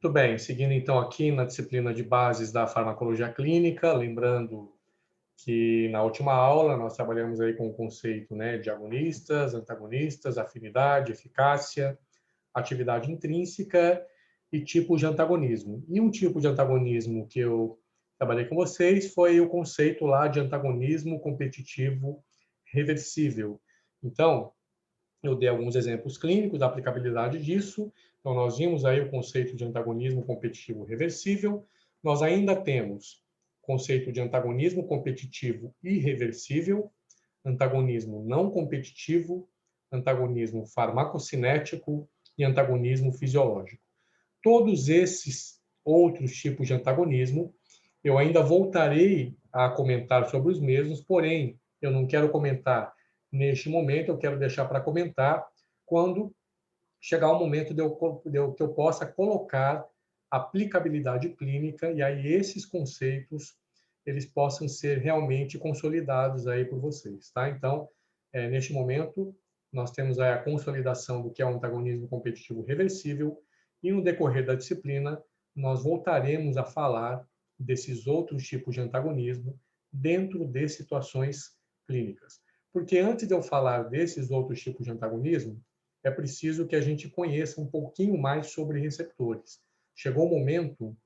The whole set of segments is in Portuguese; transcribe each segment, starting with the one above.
Muito bem, seguindo então aqui na disciplina de bases da farmacologia clínica, lembrando que na última aula nós trabalhamos aí com o conceito, né, de agonistas, antagonistas, afinidade, eficácia, atividade intrínseca e tipos de antagonismo. E um tipo de antagonismo que eu trabalhei com vocês foi o conceito lá de antagonismo competitivo reversível. Então, eu dei alguns exemplos clínicos da aplicabilidade disso. Então, nós vimos aí o conceito de antagonismo competitivo reversível. Nós ainda temos o conceito de antagonismo competitivo irreversível, antagonismo não competitivo, antagonismo farmacocinético e antagonismo fisiológico. Todos esses outros tipos de antagonismo, eu ainda voltarei a comentar sobre os mesmos, porém, eu não quero comentar neste momento, eu quero deixar para comentar quando chegar o momento que eu possa colocar aplicabilidade clínica e aí esses conceitos eles possam ser realmente consolidados aí por vocês, tá? Então, neste momento, nós temos aí a consolidação do que é o antagonismo competitivo reversível e no decorrer da disciplina nós voltaremos a falar desses outros tipos de antagonismo dentro de situações clínicas. Porque antes de eu falar desses outros tipos de antagonismo, é preciso que a gente conheça um pouquinho mais sobre receptores. Chegou o momento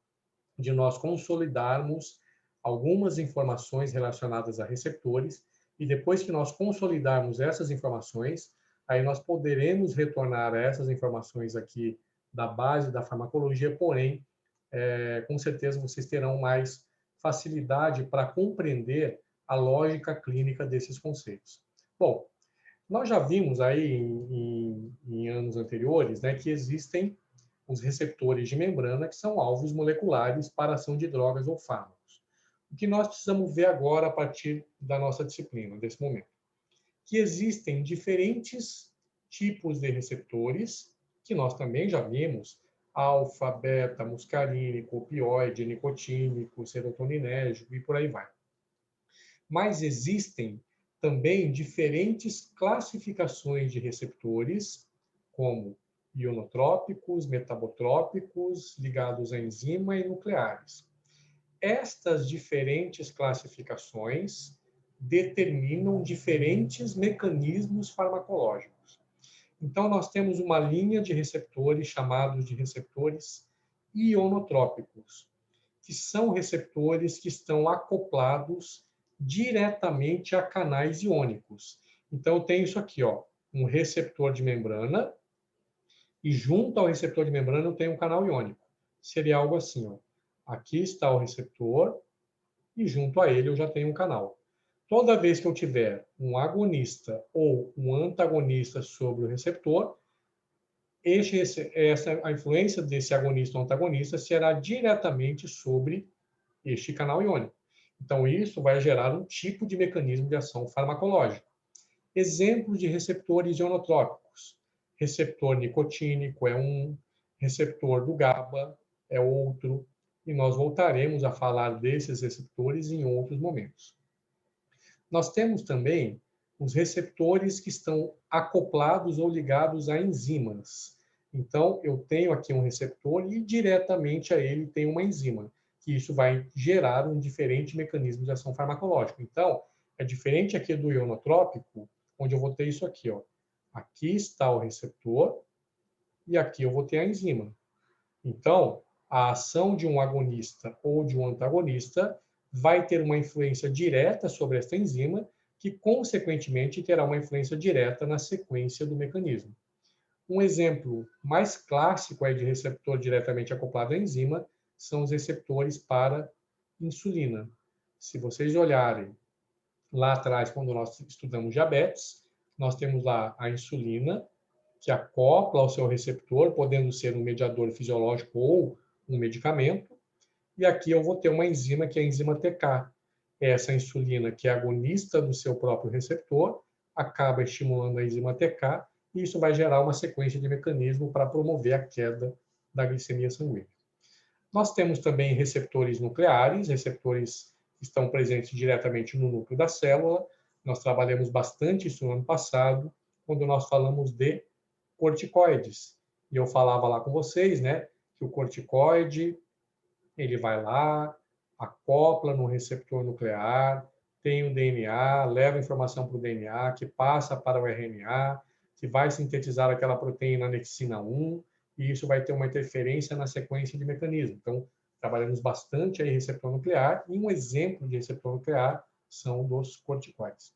de nós consolidarmos algumas informações relacionadas a receptores e depois que nós consolidarmos essas informações, aí nós poderemos retornar a essas informações aqui da base da farmacologia, porém, com certeza vocês terão mais facilidade para compreender a lógica clínica desses conceitos. Bom, nós já vimos aí em anos anteriores, né, que existem os receptores de membrana, que são alvos moleculares para ação de drogas ou fármacos. O que nós precisamos ver agora a partir da nossa disciplina, desse momento? Que existem diferentes tipos de receptores, que nós também já vimos, alfa, beta, muscarínico, opioide, nicotínico, serotoninérgico e por aí vai. Mas existem também diferentes classificações de receptores, como ionotrópicos, metabotrópicos, ligados à enzima e nucleares. Estas diferentes classificações determinam diferentes mecanismos farmacológicos. Então, nós temos uma linha de receptores chamados de receptores ionotrópicos, que são receptores que estão acoplados diretamente a canais iônicos. Então, eu tenho isso aqui, ó, um receptor de membrana, e junto ao receptor de membrana eu tenho um canal iônico. Seria algo assim, ó. Aqui está o receptor, e junto a ele eu já tenho um canal. Toda vez que eu tiver um agonista ou um antagonista sobre o receptor, a influência desse agonista ou antagonista será diretamente sobre este canal iônico. Então, isso vai gerar um tipo de mecanismo de ação farmacológico. Exemplos de receptores ionotrópicos. Receptor nicotínico é um, receptor do GABA é outro, e nós voltaremos a falar desses receptores em outros momentos. Nós temos também os receptores que estão acoplados ou ligados a enzimas. Então, eu tenho aqui um receptor e diretamente a ele tem uma enzima, que isso vai gerar um diferente mecanismo de ação farmacológica. Então, é diferente aqui do ionotrópico, onde eu vou ter isso aqui, ó. Aqui está o receptor e aqui eu vou ter a enzima. Então, a ação de um agonista ou de um antagonista vai ter uma influência direta sobre esta enzima, que, consequentemente, terá uma influência direta na sequência do mecanismo. Um exemplo mais clássico aí de receptor diretamente acoplado à enzima são os receptores para insulina. Se vocês olharem lá atrás, quando nós estudamos diabetes, nós temos lá a insulina, que acopla ao seu receptor, podendo ser um mediador fisiológico ou um medicamento. E aqui eu vou ter uma enzima, que é a enzima TK. Essa insulina, que é agonista do seu próprio receptor, acaba estimulando a enzima TK, e isso vai gerar uma sequência de mecanismos para promover a queda da glicemia sanguínea. Nós temos também receptores nucleares, receptores que estão presentes diretamente no núcleo da célula. Nós trabalhamos bastante isso no ano passado, quando nós falamos de corticoides. E eu falava lá com vocês, né, que o corticoide, ele vai lá, acopla no receptor nuclear, tem o DNA, leva a informação para o DNA, que passa para o RNA, que vai sintetizar aquela proteína anexina 1, e isso vai ter uma interferência na sequência de mecanismo. Então, trabalhamos bastante aí receptor nuclear, e um exemplo de receptor nuclear são dos corticoides.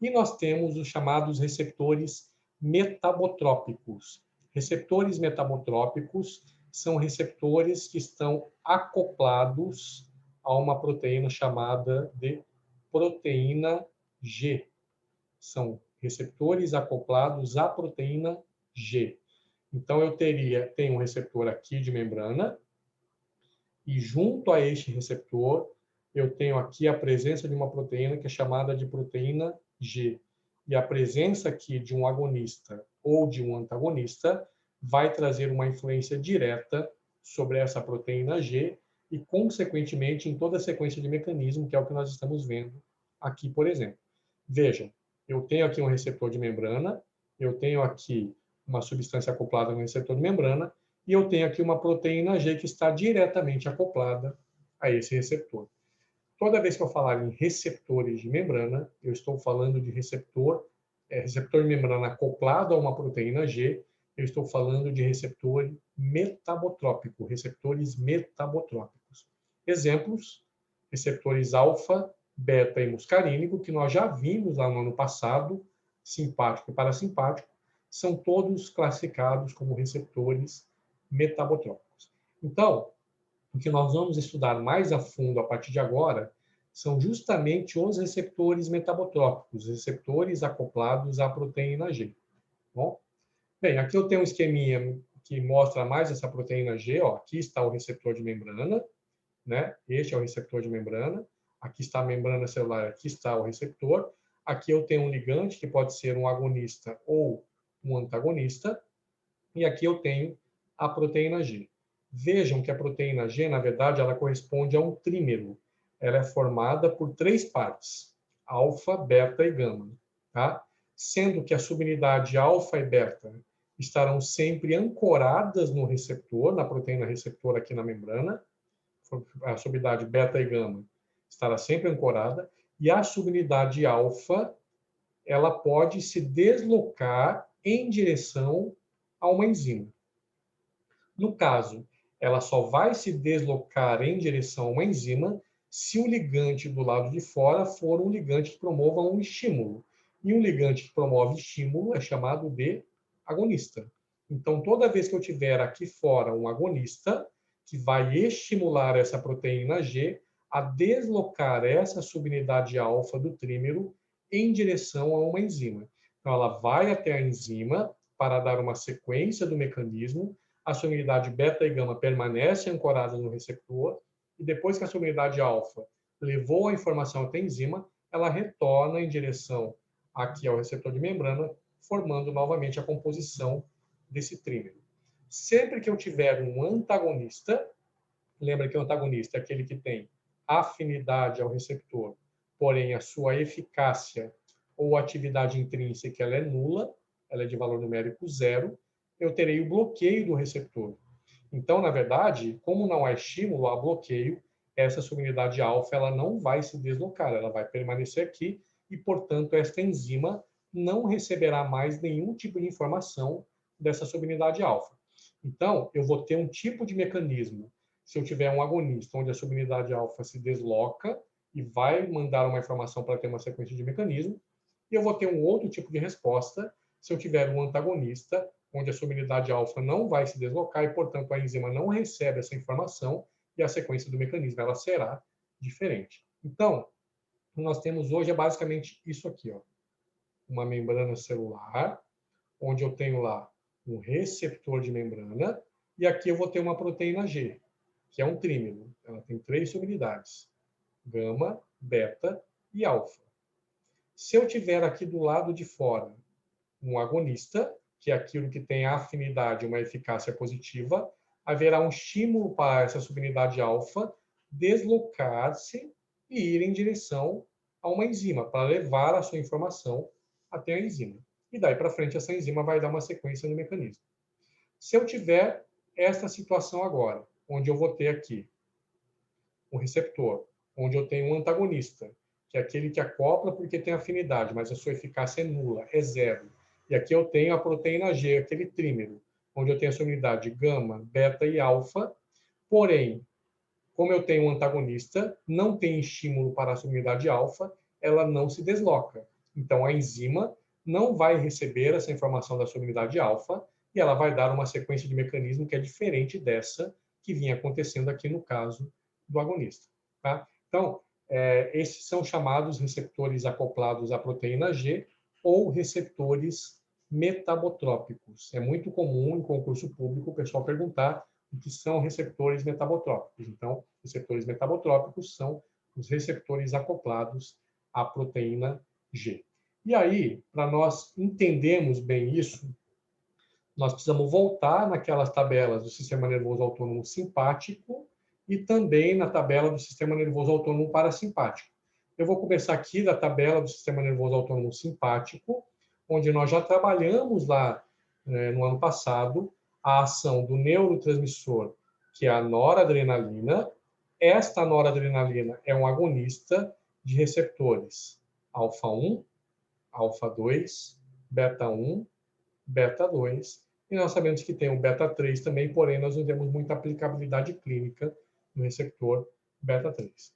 E nós temos os chamados receptores metabotrópicos. Receptores metabotrópicos são receptores que estão acoplados a uma proteína chamada de proteína G. São receptores acoplados à proteína G. Então, eu tenho um receptor aqui de membrana, e junto a este receptor, eu tenho aqui a presença de uma proteína que é chamada de proteína G. E a presença aqui de um agonista ou de um antagonista vai trazer uma influência direta sobre essa proteína G e, consequentemente, em toda a sequência de mecanismo, que é o que nós estamos vendo aqui, por exemplo. Vejam, eu tenho aqui um receptor de membrana, eu tenho aqui uma substância acoplada no receptor de membrana, e eu tenho aqui uma proteína G que está diretamente acoplada a esse receptor. Toda vez que eu falar em receptores de membrana, eu estou falando de receptor de membrana acoplado a uma proteína G, eu estou falando de receptor metabotrópico, receptores metabotrópicos. Exemplos, receptores alfa, beta e muscarínico, que nós já vimos lá no ano passado, simpático e parasimpático, são todos classificados como receptores metabotrópicos. Então, o que nós vamos estudar mais a fundo a partir de agora são justamente os receptores metabotrópicos, receptores acoplados à proteína G. Bom? Bem, aqui eu tenho um esqueminha que mostra mais essa proteína G. Ó, aqui está o receptor de membrana, né? Este é o receptor de membrana. Aqui está a membrana celular, aqui está o receptor. Aqui eu tenho um ligante, que pode ser um agonista ou um antagonista. E aqui eu tenho a proteína G. Vejam que a proteína G, na verdade, ela corresponde a um trímero. Ela é formada por 3 partes, alfa, beta e gama. Tá? Sendo que a subunidade alfa e beta estarão sempre ancoradas no receptor, na proteína receptor aqui na membrana. A subunidade beta e gama estará sempre ancorada. E a subunidade alfa, ela pode se deslocar em direção a uma enzima. No caso, ela só vai se deslocar em direção a uma enzima se o ligante do lado de fora for um ligante que promova um estímulo. E um ligante que promove estímulo é chamado de agonista. Então, toda vez que eu tiver aqui fora um agonista, que vai estimular essa proteína G a deslocar essa subunidade alfa do trímero em direção a uma enzima. Então, ela vai até a enzima para dar uma sequência do mecanismo. A subunidade beta e gama permanece ancorada no receptor, e depois que a subunidade alfa levou a informação até a enzima, ela retorna em direção aqui ao receptor de membrana, formando novamente a composição desse trímero. Sempre que eu tiver um antagonista, lembra que o antagonista é aquele que tem afinidade ao receptor, porém a sua eficácia ou atividade intrínseca ela é nula, ela é de valor numérico 0, eu terei o bloqueio do receptor. Então, na verdade, como não há estímulo, há bloqueio, essa subunidade alfa ela não vai se deslocar, ela vai permanecer aqui e, portanto, esta enzima não receberá mais nenhum tipo de informação dessa subunidade alfa. Então, eu vou ter um tipo de mecanismo, se eu tiver um agonista, onde a subunidade alfa se desloca e vai mandar uma informação para ter uma sequência de mecanismo, e eu vou ter um outro tipo de resposta se eu tiver um antagonista, onde a subunidade alfa não vai se deslocar e, portanto, a enzima não recebe essa informação e a sequência do mecanismo ela será diferente. Então, o que nós temos hoje é basicamente isso aqui, ó. Uma membrana celular, onde eu tenho lá um receptor de membrana, e aqui eu vou ter uma proteína G, que é um trímero. Ela tem 3 subunidades, gama, beta e alfa. Se eu tiver aqui do lado de fora um agonista, que é aquilo que tem afinidade, uma eficácia positiva, haverá um estímulo para essa subunidade alfa deslocar-se e ir em direção a uma enzima, para levar a sua informação até a enzima. E daí para frente, essa enzima vai dar uma sequência no mecanismo. Se eu tiver esta situação agora, onde eu vou ter aqui um receptor, onde eu tenho um antagonista, que é aquele que acopla porque tem afinidade, mas a sua eficácia é nula, é zero. E aqui eu tenho a proteína G, aquele trímero, onde eu tenho a sua unidade gama, beta e alfa, porém, como eu tenho um antagonista, não tem estímulo para a sua unidade alfa, ela não se desloca. Então, a enzima não vai receber essa informação da sua unidade alfa e ela vai dar uma sequência de mecanismo que é diferente dessa que vinha acontecendo aqui no caso do agonista. Tá? Então, esses são chamados receptores acoplados à proteína G ou receptores metabotrópicos. É muito comum em concurso público o pessoal perguntar o que são receptores metabotrópicos. Então, receptores metabotrópicos são os receptores acoplados à proteína G. E aí, para nós entendermos bem isso, nós precisamos voltar naquelas tabelas do sistema nervoso autônomo simpático e também na tabela do sistema nervoso autônomo parasimpático. Eu vou começar aqui da tabela do sistema nervoso autônomo simpático, onde nós já trabalhamos lá no ano passado a ação do neurotransmissor, que é a noradrenalina. Esta noradrenalina é um agonista de receptores alfa-1, alfa-2, beta-1, beta-2, e nós sabemos que tem o beta-3 também, porém nós não temos muita aplicabilidade clínica no receptor beta-3.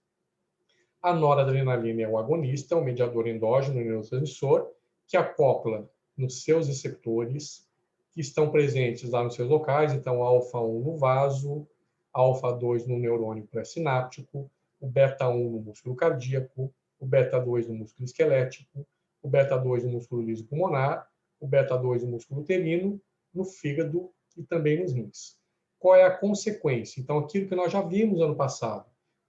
A noradrenalina é um agonista, um mediador endógeno neurotransmissor, que acopla nos seus receptores, que estão presentes lá nos seus locais, então alfa-1 no vaso, alfa-2 no neurônio pré-sináptico, o beta-1 no músculo cardíaco, o beta-2 no músculo esquelético, o beta-2 no músculo liso pulmonar, o beta-2 no músculo uterino, no fígado e também nos rins. Qual é a consequência? Então, aquilo que nós já vimos ano passado,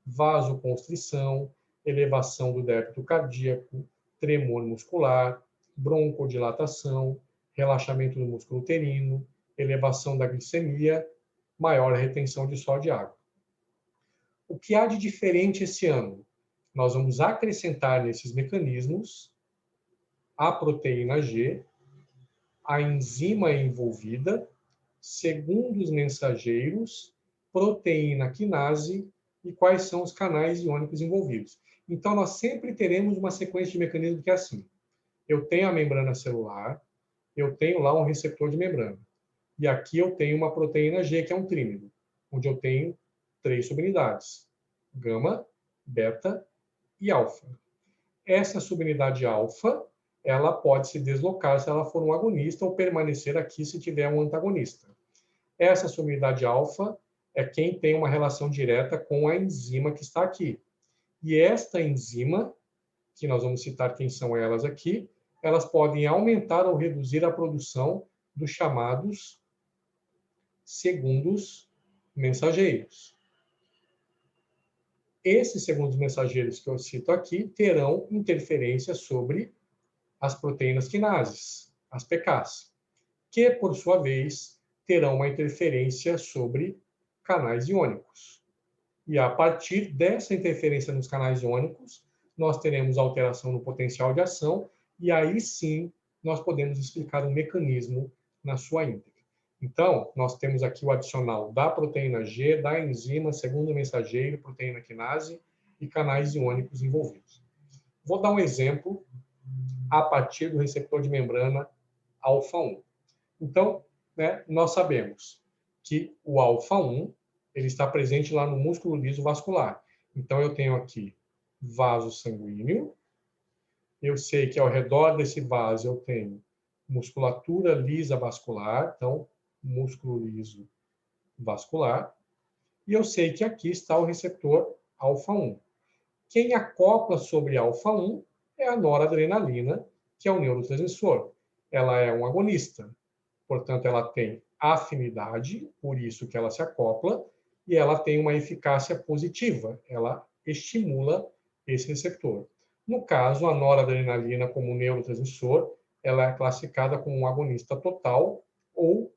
vasoconstrição, elevação do débito cardíaco, tremor muscular, broncodilatação, relaxamento do músculo uterino, elevação da glicemia, maior retenção de sódio e água. O que há de diferente esse ano? Nós vamos acrescentar nesses mecanismos a proteína G, a enzima envolvida, segundos mensageiros, proteína quinase e quais são os canais iônicos envolvidos. Então, nós sempre teremos uma sequência de mecanismos que é assim. Eu tenho a membrana celular, eu tenho lá um receptor de membrana. E aqui eu tenho uma proteína G, que é um trímero, onde eu tenho 3 subunidades: gama, beta e alfa. Essa subunidade alfa, ela pode se deslocar se ela for um agonista ou permanecer aqui se tiver um antagonista. Essa subunidade alfa é quem tem uma relação direta com a enzima que está aqui. E esta enzima, que nós vamos citar quem são elas aqui, elas podem aumentar ou reduzir a produção dos chamados segundos mensageiros. Esses segundos mensageiros que eu cito aqui terão interferência sobre as proteínas quinases, as PKs, que, por sua vez, terão uma interferência sobre canais iônicos. E a partir dessa interferência nos canais iônicos, nós teremos alteração no potencial de ação, e aí sim nós podemos explicar o mecanismo na sua íntegra. Então, nós temos aqui o adicional da proteína G, da enzima, segundo mensageiro, proteína quinase e canais iônicos envolvidos. Vou dar um exemplo a partir do receptor de membrana alfa-1. Então, nós sabemos que o alfa-1 ele está presente lá no músculo liso vascular. Então, eu tenho aqui vaso sanguíneo. Eu sei que ao redor desse vaso eu tenho musculatura lisa vascular, então, músculo liso vascular. E eu sei que aqui está o receptor alfa-1. Quem acopla sobre alfa-1 é a noradrenalina, que é o neurotransmissor. Ela é um agonista, portanto, ela tem afinidade, por isso que ela se acopla, e ela tem uma eficácia positiva, ela estimula esse receptor. No caso, a noradrenalina como neurotransmissor, ela é classificada como um agonista total ou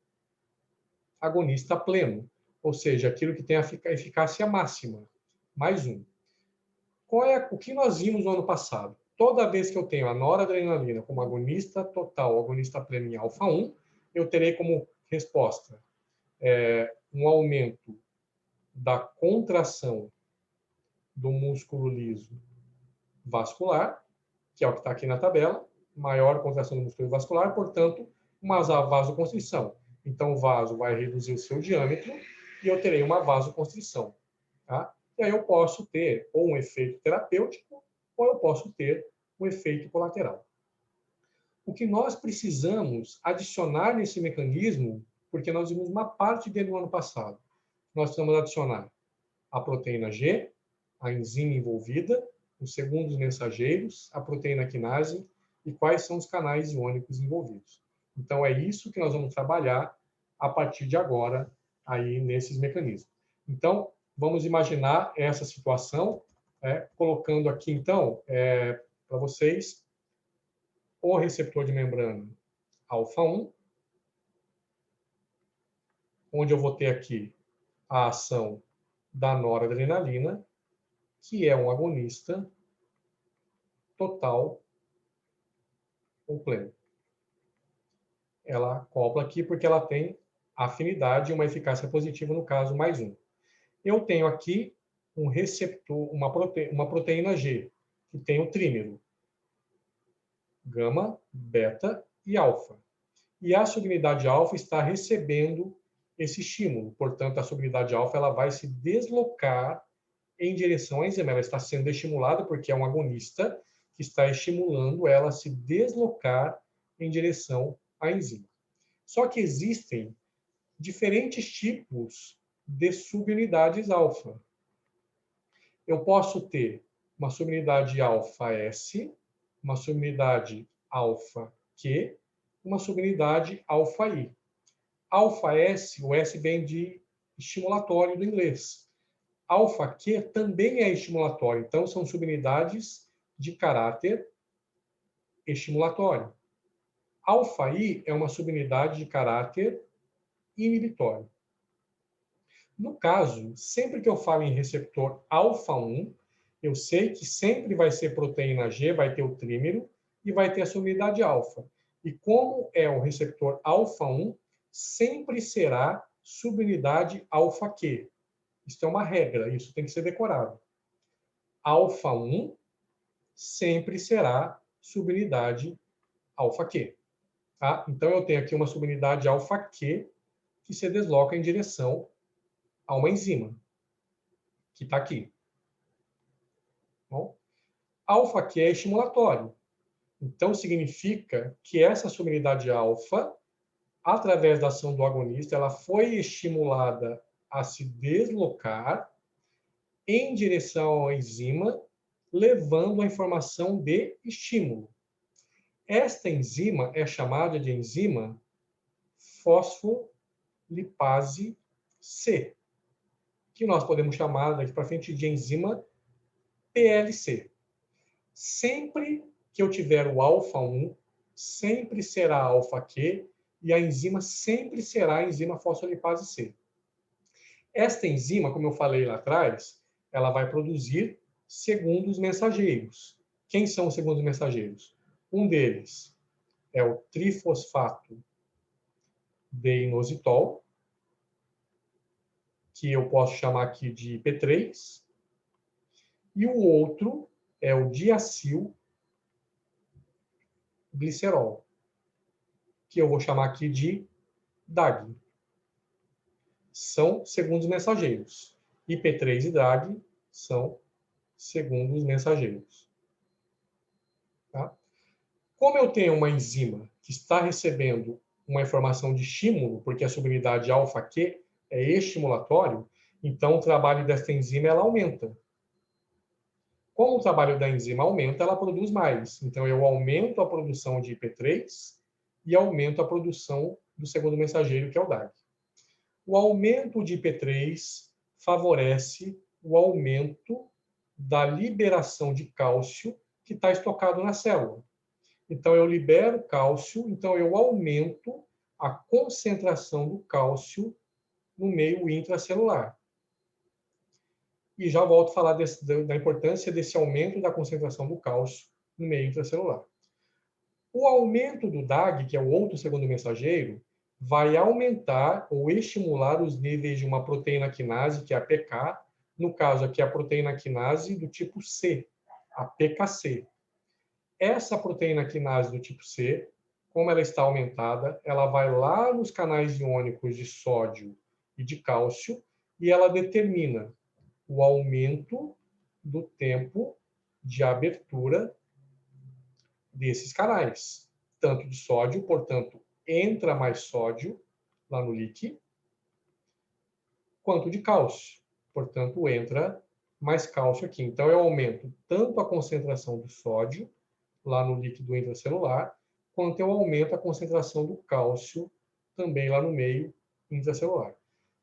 agonista pleno, ou seja, aquilo que tem a eficácia máxima, mais um. O que nós vimos no ano passado? Toda vez que eu tenho a noradrenalina como agonista total, agonista pleno em alfa-1, eu terei como resposta um aumento da contração do músculo liso vascular, que é o que está aqui na tabela, maior contração do músculo vascular, portanto, uma vasoconstrição. Então, o vaso vai reduzir o seu diâmetro e eu terei uma vasoconstrição. Tá? E aí eu posso ter ou um efeito terapêutico ou eu posso ter um efeito colateral. O que nós precisamos adicionar nesse mecanismo, porque nós vimos uma parte dele no ano passado, nós precisamos adicionar a proteína G, a enzima envolvida, os segundos mensageiros, a proteína quinase e quais são os canais iônicos envolvidos. Então, é isso que nós vamos trabalhar a partir de agora aí nesses mecanismos. Então, vamos imaginar essa situação, colocando aqui, então, para vocês, o receptor de membrana alfa-1, onde eu vou ter aqui a ação da noradrenalina, que é um agonista total ou pleno. Ela acopla aqui porque ela tem afinidade e uma eficácia positiva, no caso, mais 1. Eu tenho aqui um receptor, uma proteína G, que tem o trímero, gama, beta e alfa. E a subunidade alfa está recebendo esse estímulo. Portanto, a subunidade alfa ela vai se deslocar em direção à enzima. Ela está sendo estimulada porque é um agonista que está estimulando ela a se deslocar em direção à enzima. Só que existem diferentes tipos de subunidades alfa. Eu posso ter uma subunidade alfa-S, uma subunidade alfa-Q, uma subunidade alfa-I. Alfa-S, o S vem de estimulatório do inglês. Alfa-Q também é estimulatório, então são subunidades de caráter estimulatório. Alfa-I é uma subunidade de caráter inibitório. No caso, sempre que eu falo em receptor alfa-1, eu sei que sempre vai ser proteína G, vai ter o trímero e vai ter a subunidade alfa. E como é o receptor alfa-1, sempre será subunidade alfa-Q. Isso é uma regra, isso tem que ser decorado. Alfa-1 sempre será subunidade alfa-Q. Tá? Então, eu tenho aqui uma subunidade alfa-Q que se desloca em direção a uma enzima, que está aqui. Bom, alfa-Q é estimulatório. Então, significa que essa subunidade alfa, através da ação do agonista, ela foi estimulada a se deslocar em direção à enzima, levando a informação de estímulo. Esta enzima é chamada de enzima fosfolipase C, que nós podemos chamar daqui para frente de enzima PLC. Sempre que eu tiver o alfa-1, sempre será alfa-Q e a enzima sempre será a enzima fosfolipase C. Esta enzima, como eu falei lá atrás, ela vai produzir segundos mensageiros. Quem são os segundos mensageiros? Um deles é o trifosfato de inositol, que eu posso chamar aqui de IP3, e o outro é o diacilglicerol, que eu vou chamar aqui de DAG. São segundos mensageiros. IP3 e DAG são segundos mensageiros. Tá? Como eu tenho uma enzima que está recebendo uma informação de estímulo, porque a subunidade alfa-Q é estimulatório, então o trabalho dessa enzima ela aumenta. Como o trabalho da enzima aumenta, ela produz mais. Então, eu aumento a produção de IP3 e aumento a produção do segundo mensageiro, que é o DAG. O aumento de IP3 favorece o aumento da liberação de cálcio que está estocado na célula. Então, eu libero cálcio, então eu aumento a concentração do cálcio no meio intracelular. E já volto a falar da importância desse aumento da concentração do cálcio no meio intracelular. O aumento do DAG, que é o outro segundo mensageiro, vai aumentar ou estimular os níveis de uma proteína quinase, que é a PK, no caso aqui a proteína quinase do tipo C, a PKC. Essa proteína quinase do tipo C, como ela está aumentada, ela vai lá nos canais iônicos de sódio e de cálcio e ela determina o aumento do tempo de abertura desses canais, tanto de sódio, portanto, entra mais sódio lá no líquido, quanto de cálcio, portanto, entra mais cálcio aqui. Então, eu aumento tanto a concentração do sódio lá no líquido intracelular, quanto eu aumento a concentração do cálcio também lá no meio intracelular.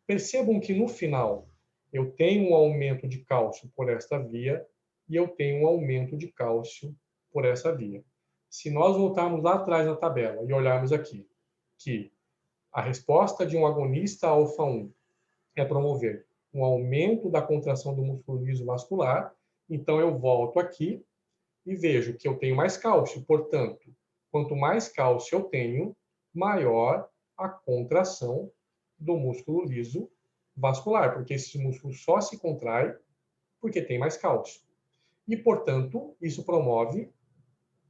Percebam que no final eu tenho um aumento de cálcio por esta via e eu tenho um aumento de cálcio por essa via. Se nós voltarmos lá atrás na tabela e olharmos aqui, que a resposta de um agonista alfa-1 é promover um aumento da contração do músculo liso vascular, então eu volto aqui e vejo que eu tenho mais cálcio, portanto, quanto mais cálcio eu tenho, maior a contração do músculo liso vascular, porque esse músculo só se contrai porque tem mais cálcio. E, portanto, isso promove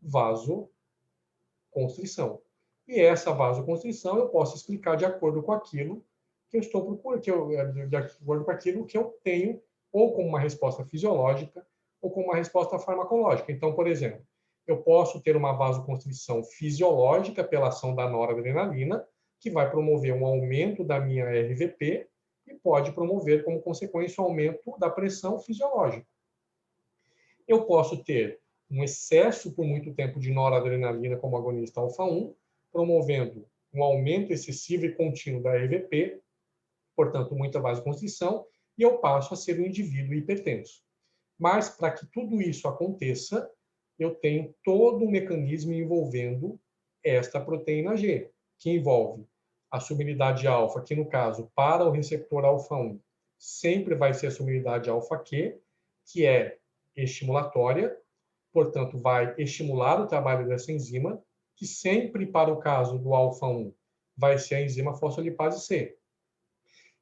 vasoconstrição. E essa vasoconstrição eu posso explicar de acordo com aquilo que eu estou procurando, de acordo com aquilo que eu tenho, ou como uma resposta fisiológica, ou como uma resposta farmacológica. Então, por exemplo, eu posso ter uma vasoconstrição fisiológica pela ação da noradrenalina, que vai promover um aumento da minha RVP e pode promover, como consequência, um aumento da pressão fisiológica. Eu posso ter um excesso por muito tempo de noradrenalina como agonista alfa-1, promovendo um aumento excessivo e contínuo da RVP, portanto, muita vasoconstrição, e eu passo a ser um indivíduo hipertenso. Mas, para que tudo isso aconteça, eu tenho todo um mecanismo envolvendo esta proteína G, que envolve a subunidade alfa, que no caso, para o receptor alfa-1, sempre vai ser a subunidade alfa-Q, que é estimulatória, portanto, vai estimular o trabalho dessa enzima, que sempre, para o caso do alfa-1, vai ser a enzima fosfolipase C,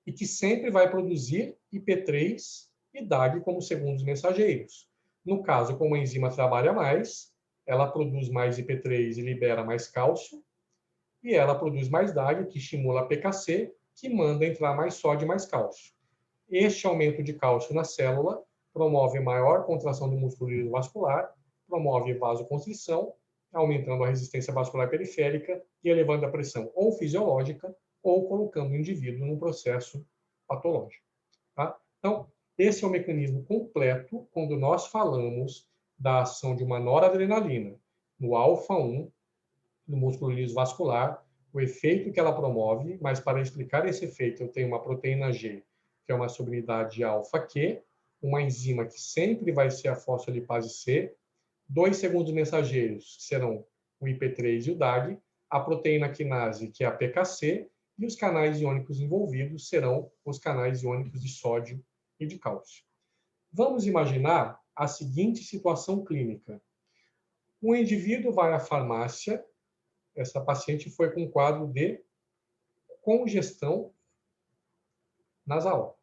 e que sempre vai produzir IP3 e DAG como segundos mensageiros. No caso, como a enzima trabalha mais, ela produz mais IP3 e libera mais cálcio, e ela produz mais DAG, que estimula a PKC, que manda entrar mais sódio e mais cálcio. Este aumento de cálcio na célula promove maior contração do músculo vascular, promove vasoconstrição, aumentando a resistência vascular periférica e elevando a pressão ou fisiológica ou colocando o indivíduo num processo patológico. Tá? Então, esse é o mecanismo completo quando nós falamos da ação de uma noradrenalina no alfa-1, no músculo liso vascular, o efeito que ela promove, mas para explicar esse efeito eu tenho uma proteína G, que é uma subunidade alfa-Q, uma enzima que sempre vai ser a fosfolipase C, dois segundos mensageiros, que serão o IP3 e o DAG, a proteína quinase, que é a PKC, e os canais iônicos envolvidos serão os canais iônicos de sódio e de cálcio. Vamos imaginar a seguinte situação clínica. Um indivíduo vai à farmácia, essa paciente foi com um quadro de congestão nasal.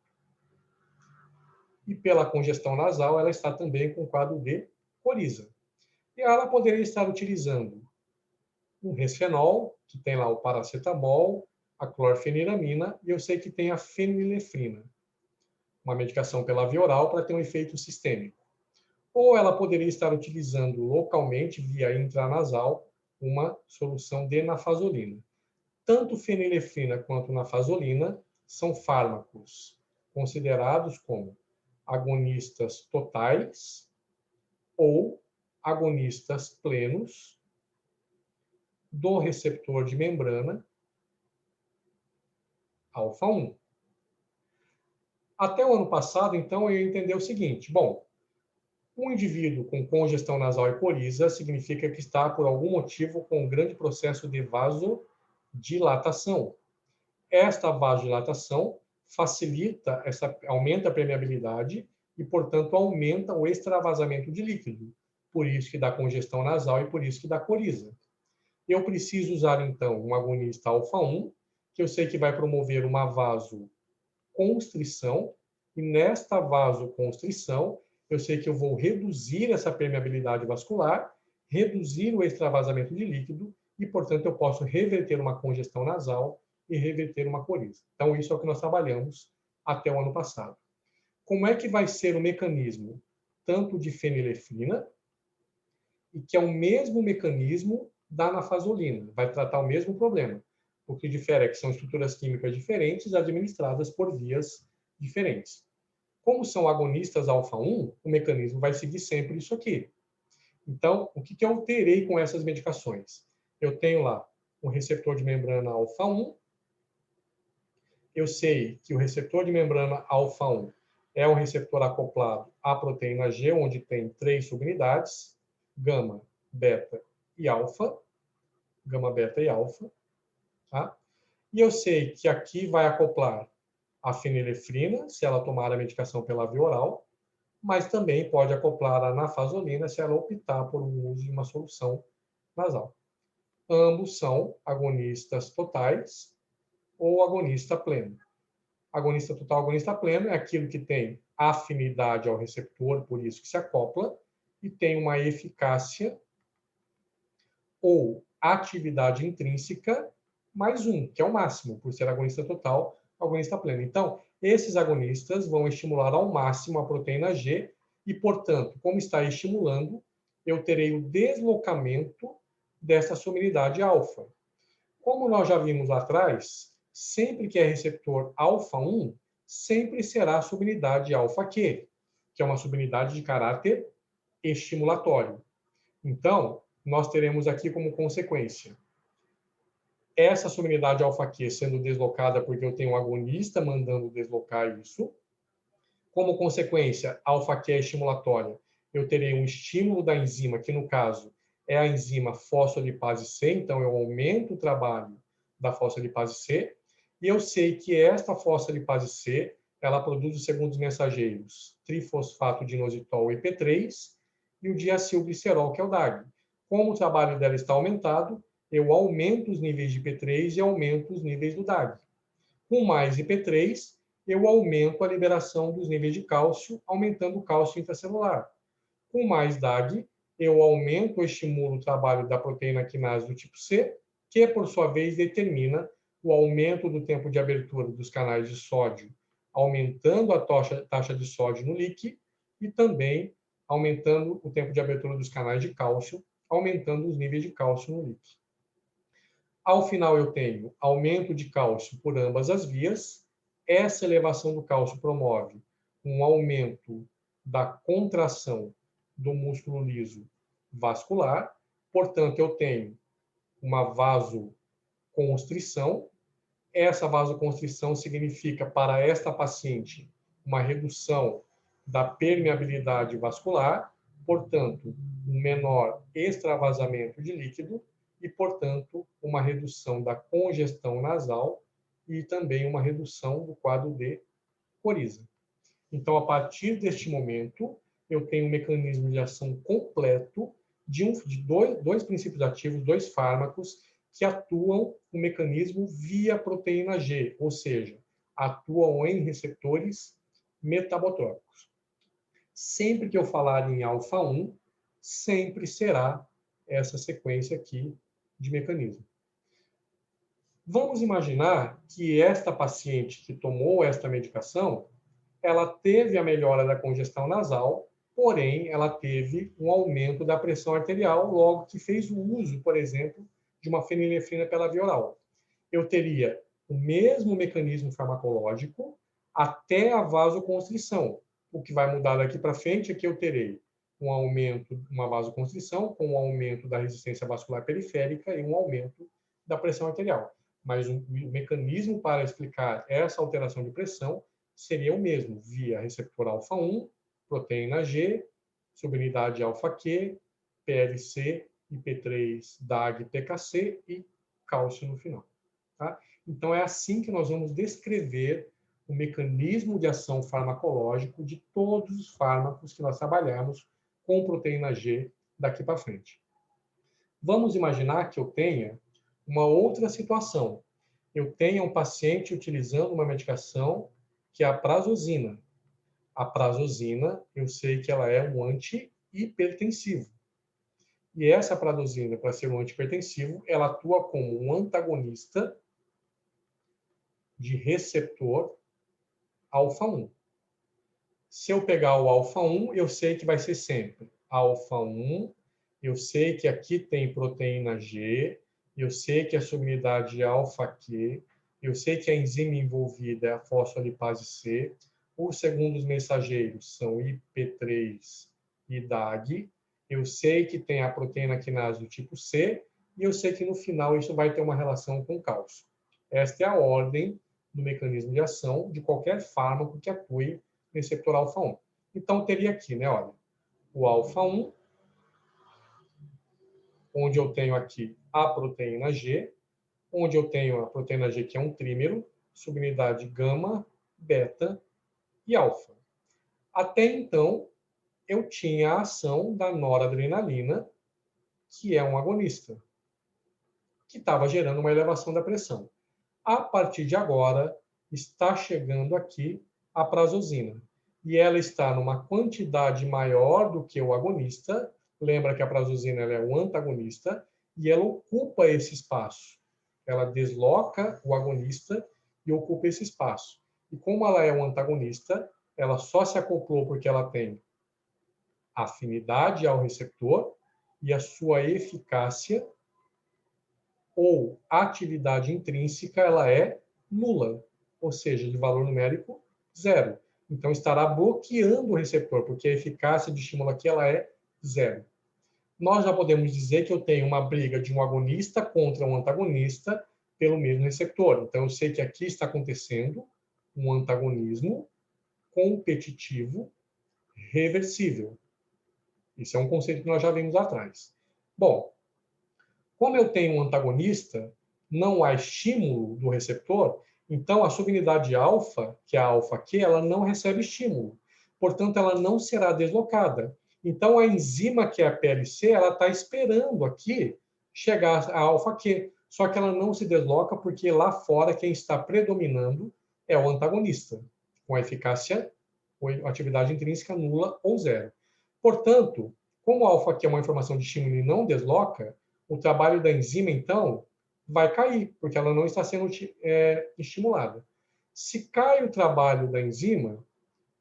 E pela congestão nasal, ela está também com um quadro de coriza. E ela poderia estar utilizando um resfenol, que tem lá o paracetamol, a clorfeniramina, e eu sei que tem a fenilefrina, uma medicação pela via oral para ter um efeito sistêmico. Ou ela poderia estar utilizando localmente, via intranasal, uma solução de nafazolina. Tanto fenilefrina quanto nafazolina são fármacos considerados como agonistas totais ou agonistas plenos do receptor de membrana alfa-1. Até o ano passado, então, eu entendi o seguinte: bom, um indivíduo com congestão nasal e coriza significa que está, por algum motivo, com um grande processo de vasodilatação. Esta vasodilatação facilita, aumenta a permeabilidade e, portanto, aumenta o extravasamento de líquido. Por isso que dá congestão nasal e por isso que dá coriza. Eu preciso usar, então, um agonista alfa-1 que eu sei que vai promover uma vasoconstrição, e nesta vasoconstrição, eu sei que eu vou reduzir essa permeabilidade vascular, reduzir o extravasamento de líquido, e, portanto, eu posso reverter uma congestão nasal e reverter uma coriza. Então, isso é o que nós trabalhamos até o ano passado. Como é que vai ser o mecanismo tanto de fenilefrina, e que é o mesmo mecanismo da nafasolina, vai tratar o mesmo problema. O que difere é que são estruturas químicas diferentes administradas por vias diferentes. Como são agonistas alfa-1, o mecanismo vai seguir sempre isso aqui. Então, o que eu alterei com essas medicações? Eu tenho lá um receptor de membrana alfa-1. Eu sei que o receptor de membrana alfa-1 é um receptor acoplado à proteína G, onde tem 3 subunidades, gama, beta e alfa. Gama, beta e alfa. Tá? E eu sei que aqui vai acoplar a fenilefrina, se ela tomar a medicação pela via oral, mas também pode acoplar a nafasolina se ela optar por um uso de uma solução nasal. Ambos são agonistas totais ou agonista pleno. Agonista total, agonista pleno é aquilo que tem afinidade ao receptor, por isso que se acopla, e tem uma eficácia ou atividade intrínseca mais um, que é o máximo, por ser agonista total, agonista pleno. Então, esses agonistas vão estimular ao máximo a proteína G e, portanto, como está estimulando, eu terei o deslocamento dessa subunidade alfa. Como nós já vimos lá atrás, sempre que é receptor alfa-1, sempre será subunidade alfa-Q, que é uma subunidade de caráter estimulatório. Então, nós teremos aqui como consequência essa subunidade alfa-Q sendo deslocada porque eu tenho um agonista mandando deslocar isso. Como consequência, alfa-Q é estimulatória. Eu terei um estímulo da enzima, que no caso é a enzima fosfolipase C, então eu aumento o trabalho da fosfolipase C, e eu sei que esta fosfolipase C, ela produz os segundos mensageiros, trifosfato de inositol EP3 e o diacilglicerol, que é o DAG. Como o trabalho dela está aumentado, eu aumento os níveis de IP3 e aumento os níveis do DAG. Com mais IP3, eu aumento a liberação dos níveis de cálcio, aumentando o cálcio intracelular. Com mais DAG, eu aumento ou estimulo o trabalho da proteína quinase do tipo C, que, por sua vez, determina o aumento do tempo de abertura dos canais de sódio, aumentando a taxa de sódio no líquido e também aumentando o tempo de abertura dos canais de cálcio, aumentando os níveis de cálcio no líquido. Ao final, eu tenho aumento de cálcio por ambas as vias. Essa elevação do cálcio promove um aumento da contração do músculo liso vascular. Portanto, eu tenho uma vasoconstrição. Essa vasoconstrição significa, para esta paciente, uma redução da permeabilidade vascular, portanto, um menor extravasamento de líquido e, portanto, uma redução da congestão nasal e também uma redução do quadro de coriza. Então, a partir deste momento, eu tenho um mecanismo de ação completo de dois princípios ativos, 2 fármacos, que atuam no mecanismo via proteína G, ou seja, atuam em receptores metabotrópicos. Sempre que eu falar em alfa-1, sempre será essa sequência aqui de mecanismo. Vamos imaginar que esta paciente que tomou esta medicação, ela teve a melhora da congestão nasal, porém, ela teve um aumento da pressão arterial logo que fez o uso, por exemplo, de uma fenilefrina pela via oral. Eu teria o mesmo mecanismo farmacológico até a vasoconstrição. O que vai mudar daqui para frente é que eu terei um aumento, uma vasoconstrição, com um aumento da resistência vascular periférica e um aumento da pressão arterial. Mas o mecanismo para explicar essa alteração de pressão seria o mesmo, via receptor alfa-1, proteína G, subunidade alfa-Q, PLC, IP3, DAG, PKC e cálcio no final. Tá? Então, é assim que nós vamos descrever o mecanismo de ação farmacológico de todos os fármacos que nós trabalhamos com proteína G daqui para frente. Vamos imaginar que eu tenha uma outra situação. eu tenha um paciente utilizando uma medicação que é a prazosina. A prazosina, eu sei que ela é um antihipertensivo. E essa prazosina, para ser um antihipertensivo, ela atua como um antagonista de receptor alfa-1. Se eu pegar o alfa-1, eu sei que vai ser sempre alfa-1, eu sei que aqui tem proteína G, eu sei que a subunidade é alfa-Q, eu sei que a enzima envolvida é a fosfolipase C, os segundos mensageiros são IP3 e DAG, eu sei que tem a proteína quinase do tipo C, e eu sei que no final isso vai ter uma relação com cálcio. Esta é a ordem do mecanismo de ação de qualquer fármaco que atue no receptor alfa-1. Então, teria aqui, né, olha, o alfa-1, onde eu tenho aqui a proteína G, onde eu tenho a proteína G, que é um trímero, subunidade gama, beta e alfa. Até então, eu tinha a ação da noradrenalina, que é um agonista, que estava gerando uma elevação da pressão. A partir de agora, está chegando aqui a prazosina. E ela está numa quantidade maior do que o agonista. Lembra que a prazosina ela é um antagonista e ela ocupa esse espaço. Ela desloca o agonista e ocupa esse espaço. E como ela é um antagonista, ela só se acoplou porque ela tem afinidade ao receptor e a sua eficácia ou atividade intrínseca ela é nula, ou seja, de valor numérico zero. Então estará bloqueando o receptor, porque a eficácia de estímulo aqui ela é zero. Nós já podemos dizer que eu tenho uma briga de um agonista contra um antagonista pelo mesmo receptor. Então eu sei que aqui está acontecendo um antagonismo competitivo reversível. Isso é um conceito que nós já vimos atrás. Bom, como eu tenho um antagonista, não há estímulo do receptor, então a subunidade alfa, que é a alfa-Q, ela não recebe estímulo. Portanto, ela não será deslocada. Então, a enzima, que é a PLC, ela está esperando aqui chegar a alfa-Q. Só que ela não se desloca porque lá fora quem está predominando é o antagonista, com a eficácia ou atividade intrínseca nula ou zero. Portanto, como a alfa-Q é uma informação de estímulo e não desloca, o trabalho da enzima, então, vai cair, porque ela não está sendo estimulada. Se cai o trabalho da enzima,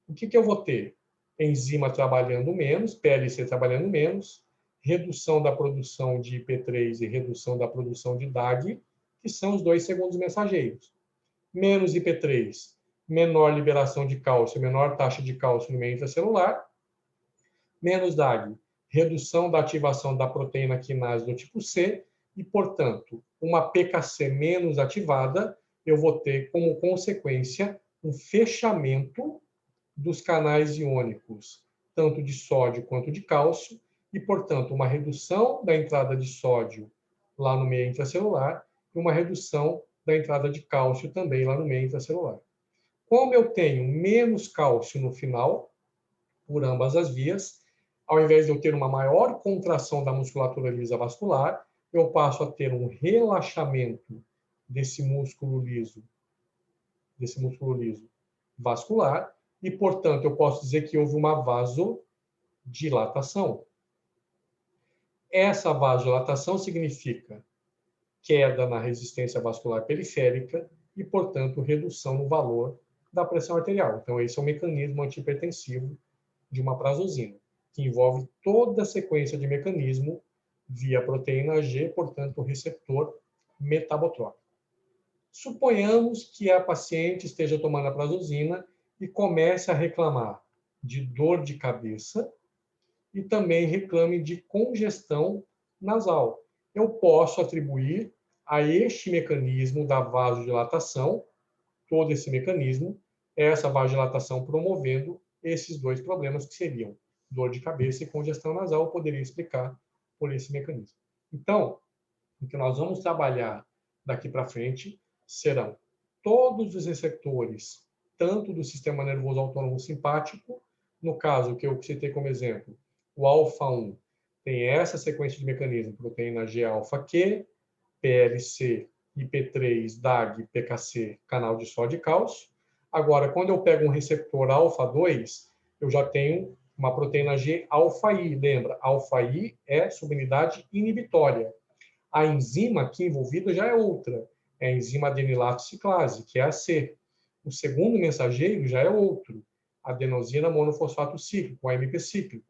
o que eu vou ter? Enzima trabalhando menos, PLC trabalhando menos, redução da produção de IP3 e redução da produção de DAG, que são os dois segundos mensageiros. Menos IP3, menor liberação de cálcio, menor taxa de cálcio no meio intracelular, menos DAG, redução da ativação da proteína quinase do tipo C, e, portanto, uma PKC menos ativada, eu vou ter como consequência um fechamento dos canais iônicos, tanto de sódio quanto de cálcio, e, portanto, uma redução da entrada de sódio lá no meio intracelular e uma redução da entrada de cálcio também lá no meio intracelular. Como eu tenho menos cálcio no final, por ambas as vias, ao invés de eu ter uma maior contração da musculatura lisa vascular, eu passo a ter um relaxamento desse músculo liso vascular, e, portanto, eu posso dizer que houve uma vasodilatação. Essa vasodilatação significa queda na resistência vascular periférica e, portanto, redução no valor da pressão arterial. Então, esse é um mecanismo antihipertensivo de uma prazosina, que envolve toda a sequência de mecanismo via proteína G, portanto, o receptor metabotrópico. Suponhamos que a paciente esteja tomando a prazosina e comece a reclamar de dor de cabeça e também reclame de congestão nasal. Eu posso atribuir a este mecanismo da vasodilatação, todo esse mecanismo, essa vasodilatação promovendo esses dois problemas que seriam dor de cabeça e congestão nasal, eu poderia explicar por esse mecanismo. Então, o que nós vamos trabalhar daqui para frente serão todos os receptores, tanto do sistema nervoso autônomo simpático, no caso que eu citei como exemplo, o alfa-1 tem essa sequência de mecanismos, proteína G alfa-Q, PLC IP3, DAG, PKC, canal de sódio e cálcio. Agora, quando eu pego um receptor alfa-2, eu já tenho uma proteína G alfa-I. Lembra, alfa-I é subunidade inibitória. A enzima aqui envolvida já é outra. É a enzima adenilato ciclase, que é a C. O segundo mensageiro já é outro. Adenosina monofosfato cíclico, AMP cíclico.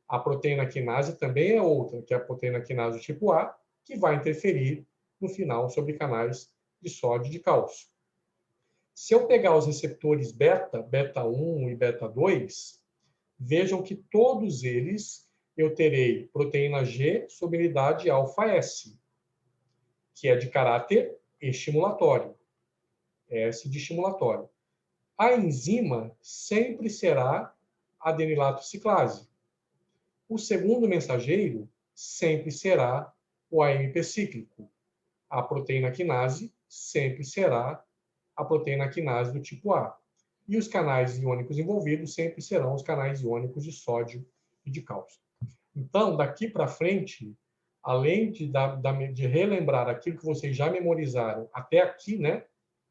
A proteína quinase também é outra, que é a proteína quinase do tipo A, que vai interferir no final sobre canais de sódio e de cálcio. Se eu pegar os receptores beta, beta 1 e beta 2, vejam que todos eles eu terei proteína G sob unidade alfa-S, que é de caráter estimulatório, S de estimulatório. A enzima sempre será adenilato ciclase. O segundo mensageiro sempre será o AMP cíclico. A proteína quinase sempre será a proteína quinase do tipo A. E os canais iônicos envolvidos sempre serão os canais iônicos de sódio e de cálcio. Então, daqui para frente, além de relembrar aquilo que vocês já memorizaram até aqui, né,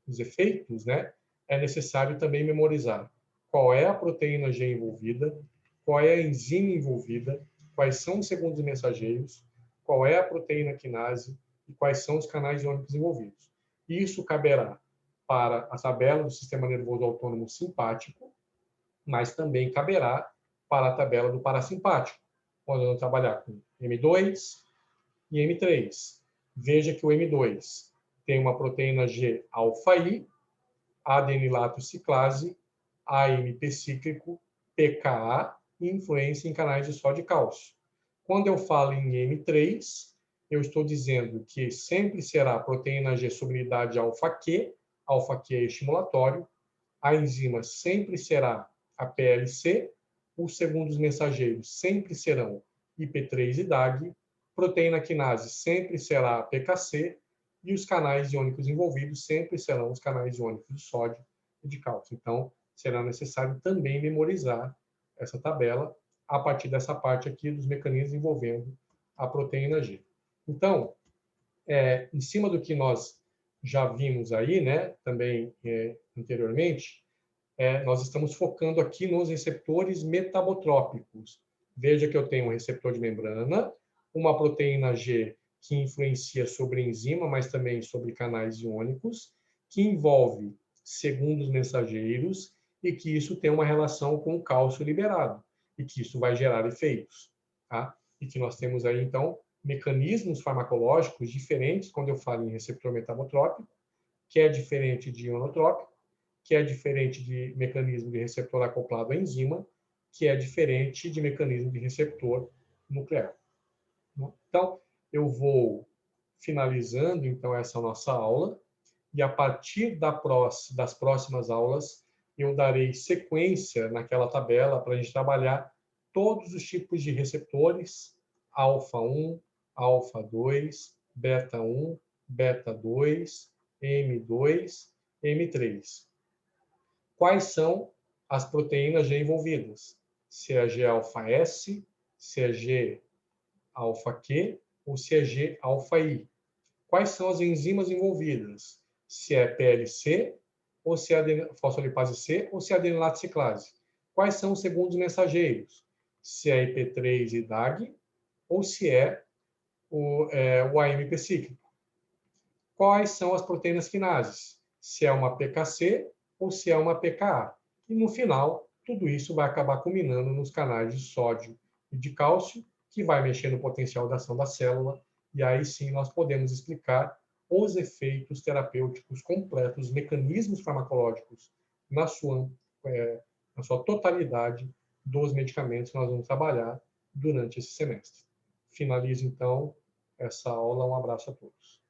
os efeitos, né, é necessário também memorizar qual é a proteína G envolvida, qual é a enzima envolvida, quais são os segundos mensageiros, qual é a proteína quinase e quais são os canais iônicos envolvidos. Isso caberá para a tabela do sistema nervoso autônomo simpático, mas também caberá para a tabela do parasimpático, onde vamos trabalhar com M2 e M3. Veja que o M2 tem uma proteína G alfa-I, adenilato ciclase, AMP cíclico, pKa e influência em canais de sódio e cálcio. Quando eu falo em M3, eu estou dizendo que sempre será a proteína G subunidade alfa-Q é estimulatório, a enzima sempre será a PLC, os segundos mensageiros sempre serão IP3 e DAG, proteína quinase sempre será a PKC e os canais iônicos envolvidos sempre serão os canais iônicos de sódio e de cálcio. Então, será necessário também memorizar essa tabela a partir dessa parte aqui dos mecanismos envolvendo a proteína G. Então, em cima do que nós já vimos aí, né, também anteriormente, nós estamos focando aqui nos receptores metabotrópicos. Veja que eu tenho um receptor de membrana, uma proteína G que influencia sobre a enzima, mas também sobre canais iônicos, que envolve segundos mensageiros e que isso tem uma relação com o cálcio liberado e que isso vai gerar efeitos. Tá? E que nós temos aí, então, mecanismos farmacológicos diferentes quando eu falo em receptor metabotrópico, que é diferente de ionotrópico, que é diferente de mecanismo de receptor acoplado à enzima, que é diferente de mecanismo de receptor nuclear. Então, eu vou finalizando então essa nossa aula e a partir das próximas aulas eu darei sequência naquela tabela para a gente trabalhar todos os tipos de receptores, alfa 1, alfa 2, beta 1, beta 2, M2, M3. Quais são as proteínas G envolvidas? Se é G-alfa-S, se é G-alfa-Q ou se é G-alfa-I. Quais são as enzimas envolvidas? Se é PLC, ou se é fosfolipase C, ou se é adenilato ciclase. Quais são os segundos mensageiros? Se é IP3 e DAG, ou se é o AMP cíclico. Quais são as proteínas quinases? Se é uma PKC ou se é uma pKa. E no final, tudo isso vai acabar culminando nos canais de sódio e de cálcio, que vai mexer no potencial de ação da célula, e aí sim nós podemos explicar os efeitos terapêuticos completos, os mecanismos farmacológicos na sua totalidade dos medicamentos que nós vamos trabalhar durante esse semestre. Finalizo então essa aula, um abraço a todos.